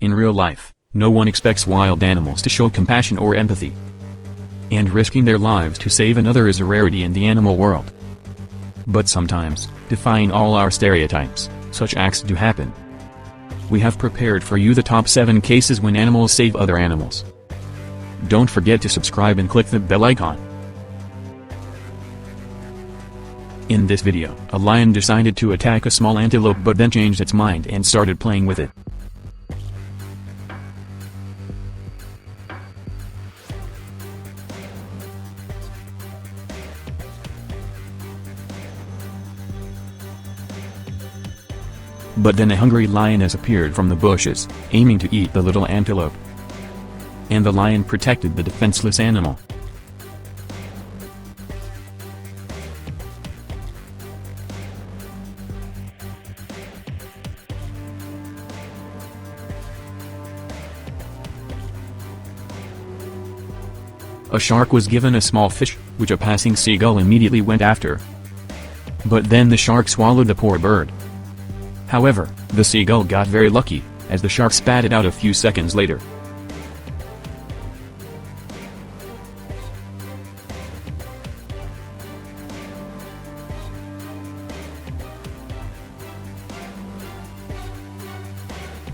In real life, no one expects wild animals to show compassion or empathy. And risking their lives to save another is a rarity in the animal world. But sometimes, defying all our stereotypes, such acts do happen. We have prepared for you the top 7 cases when animals save other animals. Don't forget to subscribe and click the bell icon. In this video, a lion decided to attack a small antelope but then changed its mind and started playing with it. But then a hungry lioness appeared from the bushes, aiming to eat the little antelope. And the lion protected the defenseless animal. A shark was given a small fish, which a passing seagull immediately went after. But then the shark swallowed the poor bird. However, the seagull got very lucky, as the shark spat it out a few seconds later.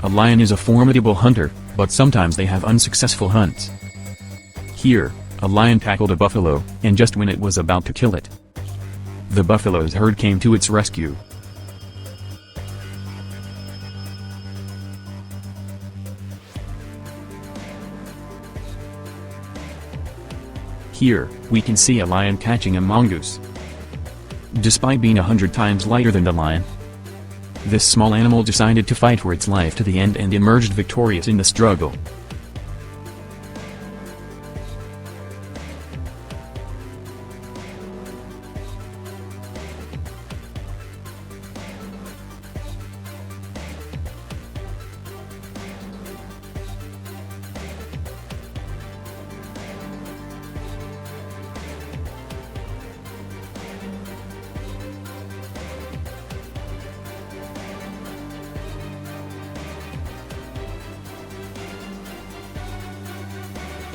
A lion is a formidable hunter, but sometimes they have unsuccessful hunts. Here, a lion tackled a buffalo, and just when it was about to kill it, the buffalo's herd came to its rescue. Here, we can see a lion catching a mongoose. Despite being 100 times lighter than the lion, this small animal decided to fight for its life to the end and emerged victorious in the struggle.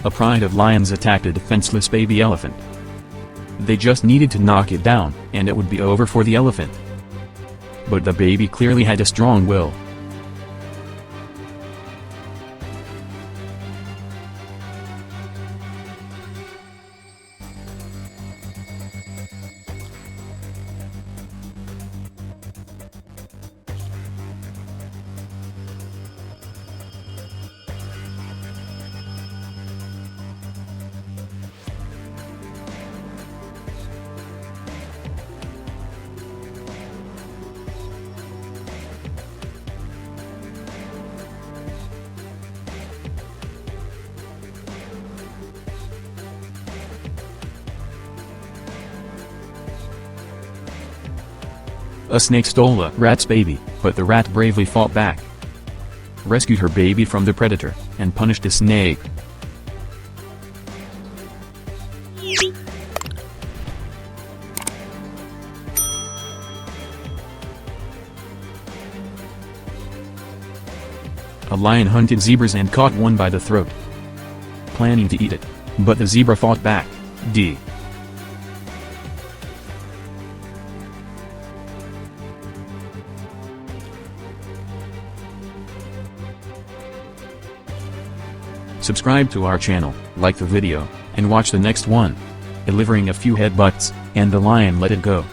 A pride of lions attacked a defenseless baby elephant. They just needed to knock it down, and it would be over for the elephant. But the baby clearly had a strong will. A snake stole a rat's baby, but the rat bravely fought back, rescued her baby from the predator, and punished the snake. A lion hunted zebras and caught one by the throat, planning to eat it, but the zebra fought back. Subscribe to our channel, like the video, and watch the next one. Delivering a few headbutts, and the lion let it go.